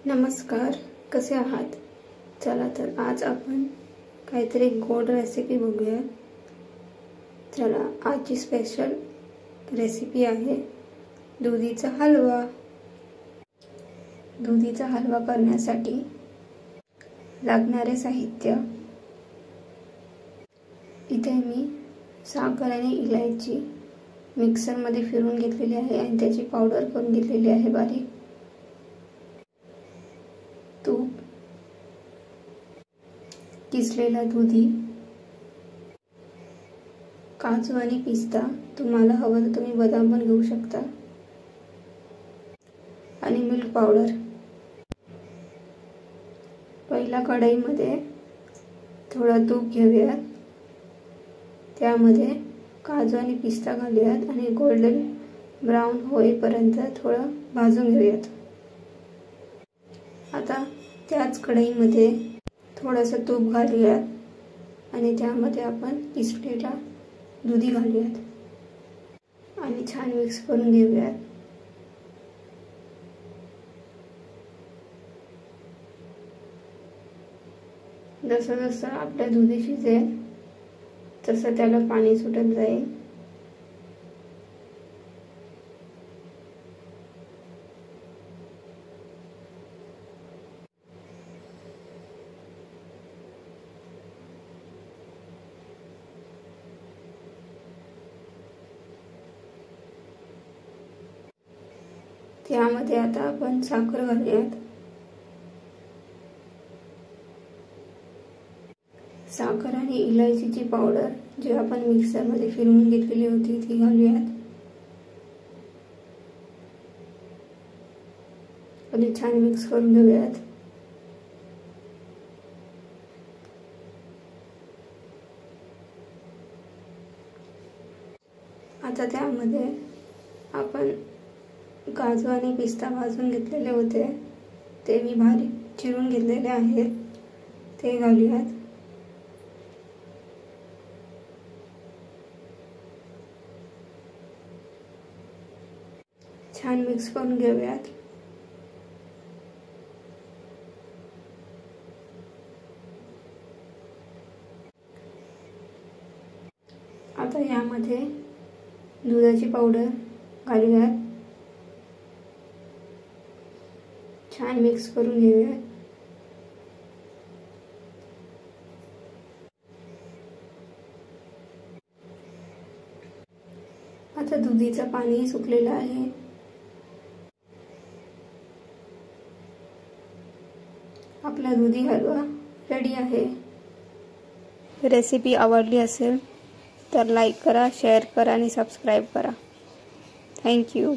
नमस्कार, कसे आहात? चला तर आज आपण काहीतरी गोड रेसिपी बघूया। चला, आजची स्पेशल रेसिपी आहे दुधीचा हलवा। दुधीचा हलवा करण्यासाठी लागणारे साहित्य, इथे मी साखर आणि इलायची मिक्सरमध्ये फिरवून घेतलेली आहे आणि त्याची पावडर करून घेतलेली आहे बारीक। तूप, किसलेला दुधी, काजू आणि पिस्ता, तुम्हाला हवं तर तुम्ही बदाम पण घेऊ शकता, आणि मिल्क पावडर। पहिला कढईमध्ये थोडं तूप घेऊयात, त्यामध्ये काजू आणि पिस्ता घालूयात आणि गोल्डन ब्राउन होईपर्यंत थोडं भाजून घेऊयात। आता त्याच कढईमध्ये थोडंसं तूप घालूयात आणि त्यामध्ये आपण किसलेला दुधी घालूयात आणि छान मिक्स करून घेऊयात। जसं जसं आपल्या दुधी शिजेल तसं त्याला पाणी सुटत जाईल। त्यामध्ये आता आपण साखर घालूयात। साखर आणि इलायचीची पावडर जी आपण मिक्सरमध्ये फिरवून घेतलेली होती ती घालूयात आणि छान मिक्स करून घेऊयात। आता त्यामध्ये आपण काजू आणि पिस्ता भाजून घेतलेले होते ते मी बारीक चिरून घेतलेले आहेत ते घालूयात। छान मिक्स करून घेऊयात। आता यामध्ये दुधाची पावडर घालूयात, छान मिक्स करून घेऊयात। आता दुधीचं पाणी सुकलेलं आहे। आपला दुधी हलवा रेडी आहे। रेसिपी आवडली असेल तर लाईक करा, शेअर करा आणि सबस्क्राईब करा। Thank you.